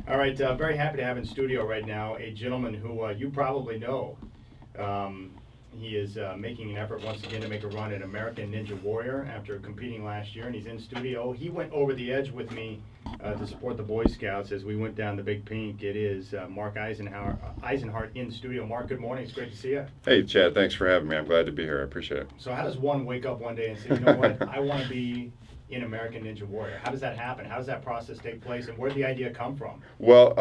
All right, very happy to have in studio right now a gentleman who you probably know. Um, he is making an effort once again to make a run at American Ninja Warrior after competing last year, and he's in studio. He went over the edge with me to support the Boy Scouts as we went down the Big Pink. It is Mark Eisenhart in studio. Mark, good morning. It's great to see you. Hey, Chad. Thanks for having me. I'm glad to be here. I appreciate it. So how does one wake up one day and say, you know what, I want to be in American Ninja Warrior? How does that happen? How does that process take place, and where did the idea come from? Well,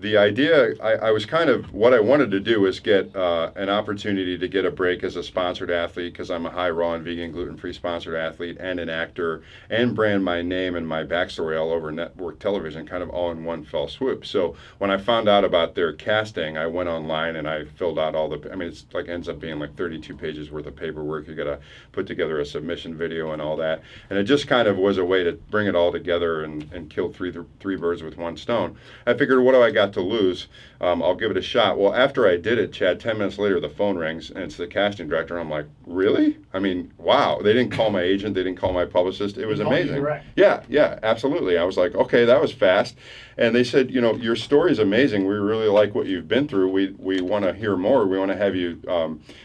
the idea, I was kind of, what I wanted to do was get an opportunity to get a break as a sponsored athlete, because I'm a high raw and vegan gluten-free sponsored athlete and an actor, and brand my name and my backstory all over network television, kind of all in one fell swoop. So when I found out about their casting, I went online and I filled out all the, it's like ends up being like 32 pages worth of paperwork. You got to put together a submission video and all that. And it just kind of was a way to bring it all together and kill three birds with one stone. I figured, what do I got to lose? I'll give it a shot. Well, after I did it, Chad, 10 minutes later, the phone rings, and it's the casting director. I'm like, really? Wow. They didn't call my agent. They didn't call my publicist. It was amazing. Yeah, absolutely. I was like, okay, that was fast. And they said, your story is amazing. We really like what you've been through. We want to hear more. We want to have you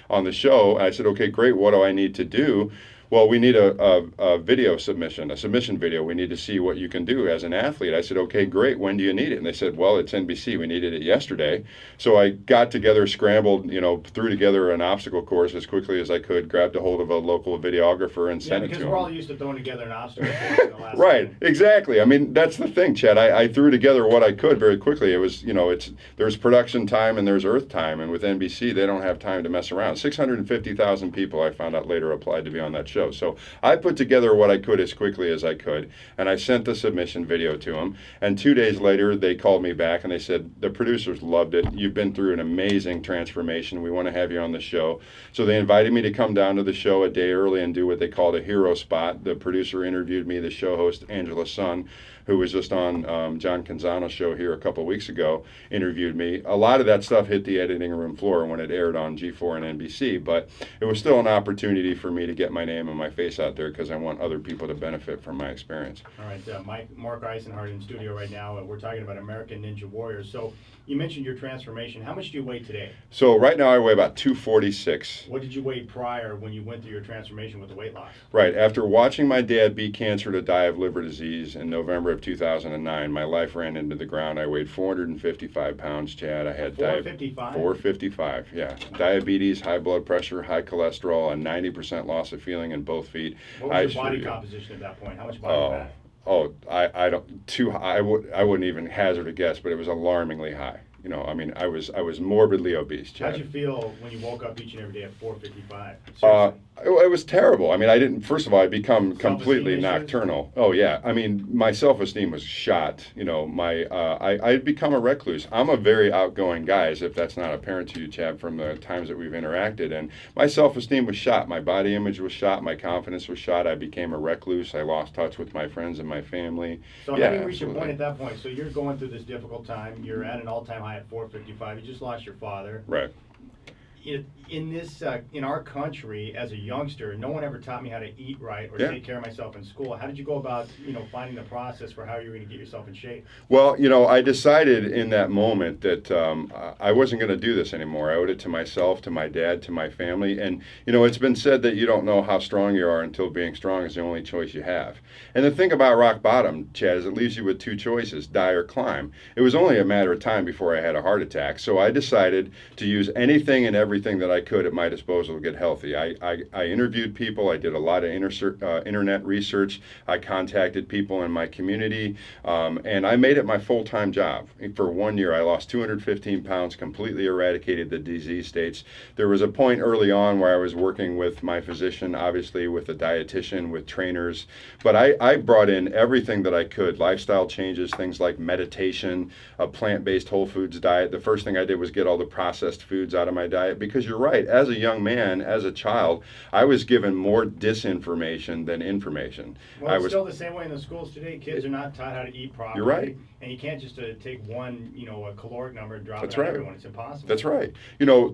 on the show. And I said, okay, great. What do I need to do? Well, we need a video submission, a submission video. We need to see what you can do as an athlete. I said, okay, great. When do you need it? And they said, well, it's NBC. We needed it yesterday. So I got together, scrambled, threw together an obstacle course as quickly as I could, grabbed a hold of a local videographer and sent it to him. Because we're all used to throwing together an obstacle course in the last Right, exactly. That's the thing, Chad. I threw together what I could very quickly. It was, there's production time and there's earth time. And with NBC, they don't have time to mess around. 650,000 people, I found out later, applied to be on that show. So I put together what I could as quickly as I could, and I sent the submission video to them. And 2 days later, they called me back and they said, the producers loved it. You've been through an amazing transformation. We want to have you on the show. So they invited me to come down to the show a day early and do what they called a hero spot. The producer interviewed me, the show host, Angela Sun, who was just on John Canzano's show here a couple of weeks ago, interviewed me. A lot of that stuff hit the editing room floor when it aired on G4 and NBC, but it was still an opportunity for me to get my name and my face out there because I want other people to benefit from my experience. All right, Mark Eisenhart in studio right now. We're talking about American Ninja Warriors. So you mentioned your transformation. How much do you weigh today? So right now I weigh about 246. What did you weigh prior when you went through your transformation with the weight loss? Right, after watching my dad beat cancer to die of liver disease in November of 2009, my life ran into the ground. I weighed 455 pounds, Chad. I had 455? 455, yeah. Diabetes, high blood pressure, high cholesterol, a 90% loss of feeling in both feet. What was your body composition at that point? How much body fat? I wouldn't even hazard a guess, but it was alarmingly high. I was morbidly obese, Chad. How'd you feel when you woke up each and every day at 455? It was terrible. First of all, I become completely nocturnal. Oh yeah. My self-esteem was shot. I'd become a recluse. I'm a very outgoing guy, as if that's not apparent to you, Chad, from the times that we've interacted. And my self-esteem was shot. My body image was shot. My confidence was shot. I became a recluse. I lost touch with my friends and my family. So how do you reach your point at that point? So you're going through this difficult time. You're at an all-time high at 455. You just lost your father. Right. In our country, as a youngster, no one ever taught me how to eat right or take care of myself in school. How did you go about, finding the process for how you were going to get yourself in shape? Well, I decided in that moment that I wasn't going to do this anymore. I owed it to myself, to my dad, to my family. And, it's been said that you don't know how strong you are until being strong is the only choice you have. And the thing about rock bottom, Chad, is it leaves you with two choices, die or climb. It was only a matter of time before I had a heart attack. So I decided to use anything and everything that I could at my disposal to get healthy. I interviewed people. I did a lot of internet research. I contacted people in my community, and I made it my full-time job. For 1 year, I lost 215 pounds, completely eradicated the disease states. There was a point early on where I was working with my physician, obviously with a dietitian, with trainers, but I brought in everything that I could, lifestyle changes, things like meditation, a plant-based whole foods diet. The first thing I did was get all the processed foods out of my diet, because you're right. As a young man, as a child, I was given more disinformation than information. Well, it's still the same way in the schools today. Kids are not taught how to eat properly. You're right. And you can't just take one, a caloric number and drop That's it on right. everyone. It's impossible. That's right.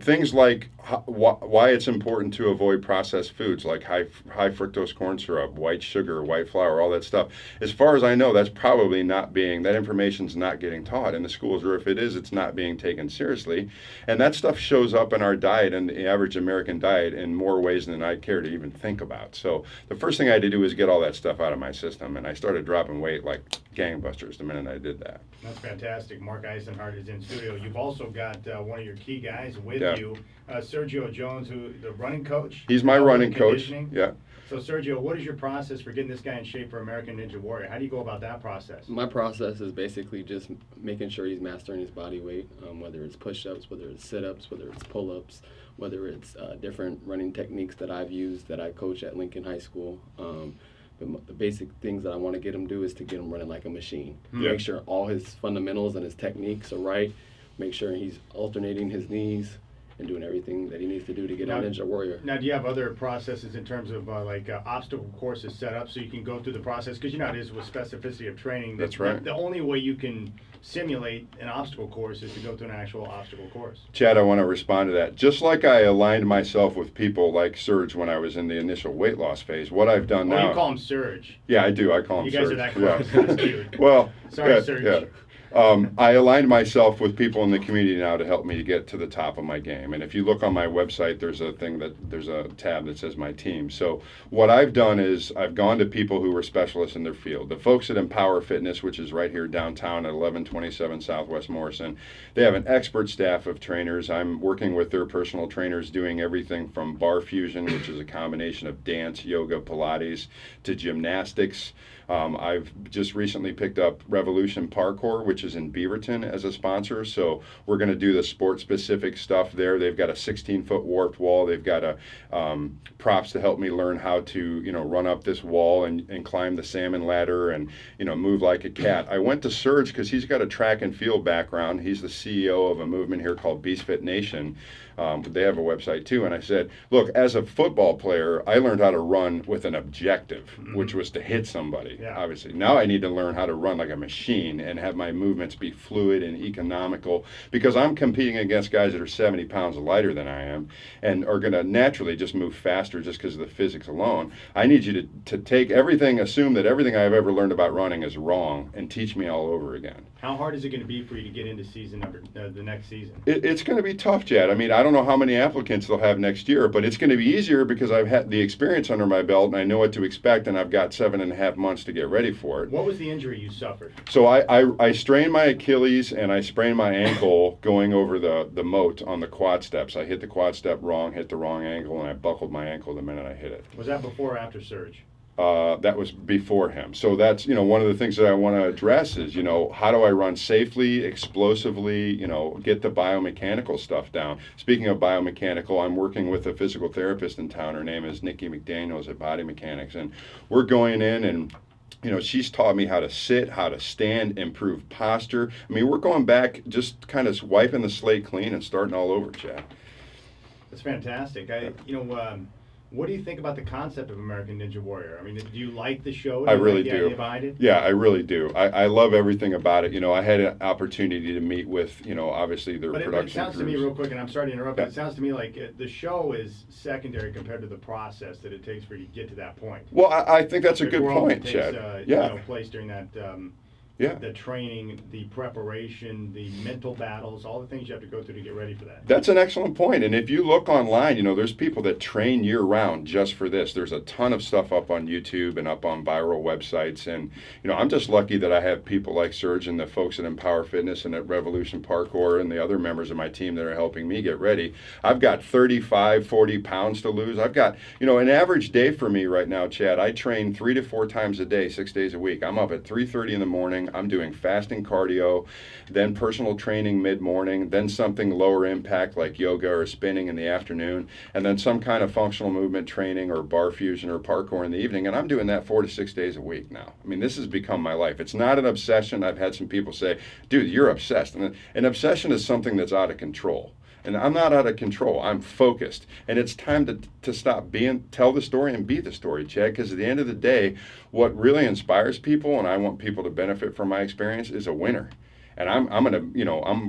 Things like why it's important to avoid processed foods like high fructose corn syrup, white sugar, white flour, all that stuff. As far as I know, that's probably that information's not getting taught in the schools, or if it is, it's not being taken seriously. And that stuff shows up in our diet and the average American diet in more ways than I care to even think about. So the first thing I had to do was get all that stuff out of my system, and I started dropping weight like gangbusters the minute I did that. That's fantastic. Mark Eisenhart is in studio. You've also got one of your key guys with you, Sergio Jones, the running coach. He's my running coach. Yeah. So Sergio, what is your process for getting this guy in shape for American Ninja Warrior? How do you go about that process? My process is basically just making sure he's mastering his body weight, whether it's push-ups, whether it's sit-ups, whether it's pull-ups, whether it's different running techniques that I've used that I coach at Lincoln High School. But the basic things that I want to get him to do is to get him running like a machine. Yeah. Make sure all his fundamentals and his techniques are right. Make sure he's alternating his knees and doing everything that he needs to do to get a Ninja Warrior. Now, do you have other processes in terms of obstacle courses set up so you can go through the process? Because you know it is with specificity of training. That's right. The only way you can simulate an obstacle course is to go through an actual obstacle course. Chad, I want to respond to that. Just like I aligned myself with people like Serge when I was in the initial weight loss phase, what I've done now... you call him Serge. Yeah, I do. I call him You guys Serge. are that close. Yeah. That's cute. Well, Sorry, Serge. Yeah. I aligned myself with people in the community now to help me to get to the top of my game. And if you look on my website, there's a tab that says my team. So what I've done is I've gone to people who are specialists in their field. The folks at Empower Fitness, which is right here downtown at 1127 Southwest Morrison, they have an expert staff of trainers. I'm working with their personal trainers doing everything from bar fusion, which is a combination of dance, yoga, Pilates, to gymnastics. I've just recently picked up Revolution Parkour, which is in Beaverton, as a sponsor. So we're going to do the sport-specific stuff there. They've got a 16-foot warped wall. They've got props to help me learn how to, run up this wall and climb the salmon ladder and, move like a cat. I went to Serge because he's got a track and field background. He's the CEO of a movement here called Beast Fit Nation. They have a website too. And I said, look, as a football player, I learned how to run with an objective, which was to hit somebody. Yeah. Obviously. Now I need to learn how to run like a machine and have my movements be fluid and economical, because I'm competing against guys that are 70 pounds lighter than I am and are going to naturally just move faster just because of the physics alone. I need you to take everything, assume that everything I've ever learned about running is wrong, and teach me all over again. How hard is it going to be for you to get into the next season? It's going to be tough, Chad. I mean, I don't know how many applicants they'll have next year, but it's going to be easier because I've had the experience under my belt and I know what to expect, and I've got 7.5 months to get ready for it. What was the injury you suffered? So I strained my Achilles and I sprained my ankle going over the moat on the quad steps. I hit the quad step wrong, hit the wrong ankle, and I buckled my ankle the minute I hit it. Was that before or after Serge? That was before him. So that's, one of the things that I want to address is, how do I run safely, explosively, get the biomechanical stuff down. Speaking of biomechanical, I'm working with a physical therapist in town. Her name is Nikki McDaniels at Body Mechanics. And we're going in and she's taught me how to sit, how to stand, improve posture. I mean, we're going back, just kind of wiping the slate clean and starting all over, Chad. That's fantastic. What do you think about the concept of American Ninja Warrior? I mean, do you like the show? I really do. do. Idea behind it? Yeah, I really do. I love everything about it. I had an opportunity to meet with, obviously their production But it sounds crews. to me, real quick, and I'm sorry to interrupt, Yeah. but it sounds to me like the show is secondary compared to the process that it takes for you to get to that point. Well, I think that's a The good growth point, takes, Chad. Yeah. Place during that. Yeah. The training, the preparation, the mental battles, all the things you have to go through to get ready for that. That's an excellent point. And if you look online, there's people that train year-round just for this. There's a ton of stuff up on YouTube and up on viral websites. And, I'm just lucky that I have people like Serge and the folks at Empower Fitness and at Revolution Parkour and the other members of my team that are helping me get ready. I've got 35, 40 pounds to lose. I've got, an average day for me right now, Chad, I train 3 to 4 times a day, 6 days a week. I'm up at 3:30 in the morning. I'm doing fasting cardio, then personal training mid-morning, then something lower impact like yoga or spinning in the afternoon, and then some kind of functional movement training or bar fusion or parkour in the evening. And I'm doing that 4 to 6 days a week now. I mean, this has become my life. It's not an obsession. I've had some people say, dude, you're obsessed. And an obsession is something that's out of control. And I'm not out of control. I'm focused. And it's time to stop tell the story and be the story, Chad, because at the end of the day, what really inspires people, and I want people to benefit from my experience, is a winner. And I'm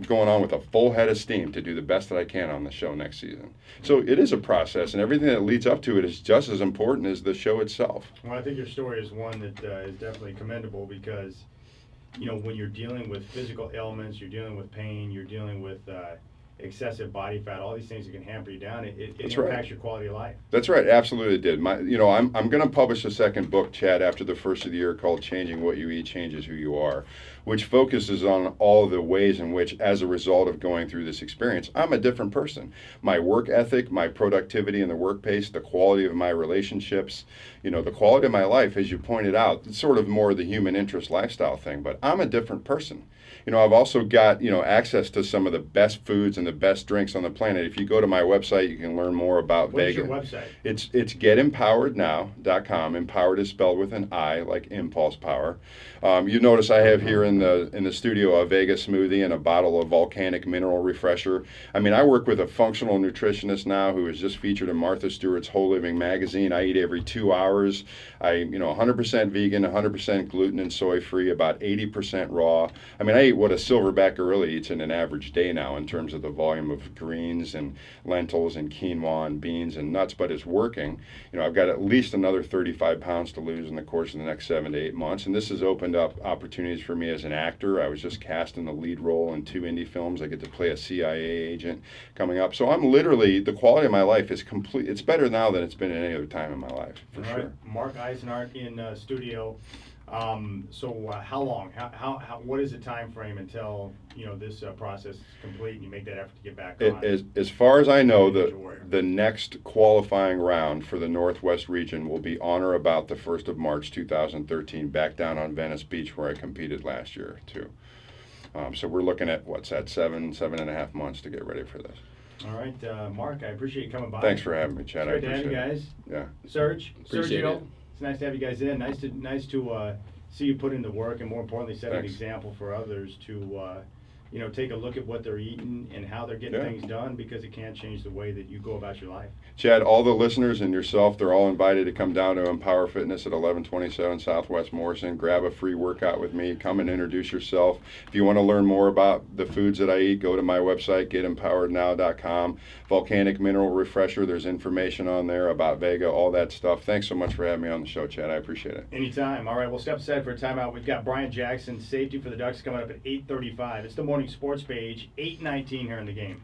going on with a full head of steam to do the best that I can on the show next season. So it is a process, and everything that leads up to it is just as important as the show itself. Well, I think your story is one that is definitely commendable because, when you're dealing with physical ailments, you're dealing with pain, you're dealing with excessive body fat, all these things that can hamper you down, it impacts your quality of life. That's right, absolutely it did. I'm going to publish a second book, Chad, after the first of the year called Changing What You Eat Changes Who You Are, which focuses on all the ways in which, as a result of going through this experience, I'm a different person. My work ethic, my productivity in the work pace, the quality of my relationships, the quality of my life, as you pointed out, it's sort of more the human interest lifestyle thing, but I'm a different person. I've also got, access to some of the best foods and the best drinks on the planet. If you go to my website, you can learn more about Vega. What's your website? It's getimpowerednow.com. Empowered is spelled with an I, like impulse power. You notice I have here in the studio a Vega smoothie and a bottle of volcanic mineral refresher. I work with a functional nutritionist now who is just featured in Martha Stewart's Whole Living magazine. I eat every 2 hours. 100% vegan, 100% gluten and soy free, about 80% raw. I eat what a silverback gorilla eats in an average day now in terms of the volume of greens and lentils and quinoa and beans and nuts, but it's working. I've got at least another 35 pounds to lose in the course of the next 7 to 8 months, and this has opened up opportunities for me as an actor. I was just cast in the lead role in 2 indie films. I get to play a CIA agent coming up. So I'm literally, the quality of my life is complete. It's better now than it's been at any other time in my life, for sure. Right. Mark Eisenhart in studio. So how long? What is the time frame until this process is complete and you make that effort to get back on? As far as I know, the next qualifying round for the Northwest region will be on or about the 1st of March 2013, back down on Venice Beach where I competed last year too. So we're looking at what's that, 7.5 months to get ready for this. All right, Mark, I appreciate you coming by. Thanks for having me, Chad. It's great to have you guys. Yeah. Sergio, it's nice to have you guys in. Nice to see you put in the work, and more importantly, set an example for others to take a look at what they're eating and how they're getting things done, because it can change the way that you go about your life. Chad, all the listeners and yourself, they're all invited to come down to Empower Fitness at 1127 Southwest Morrison. Grab a free workout with me. Come and introduce yourself. If you want to learn more about the foods that I eat, go to my website, getimpowerednow.com. Volcanic Mineral Refresher, there's information on there about Vega, all that stuff. Thanks so much for having me on the show, Chad. I appreciate it. Anytime. All right, we'll step aside for a timeout. We've got Brian Jackson, safety for the Ducks, coming up at 8:35. It's the Morning Sports Page, 8:19 here in the game.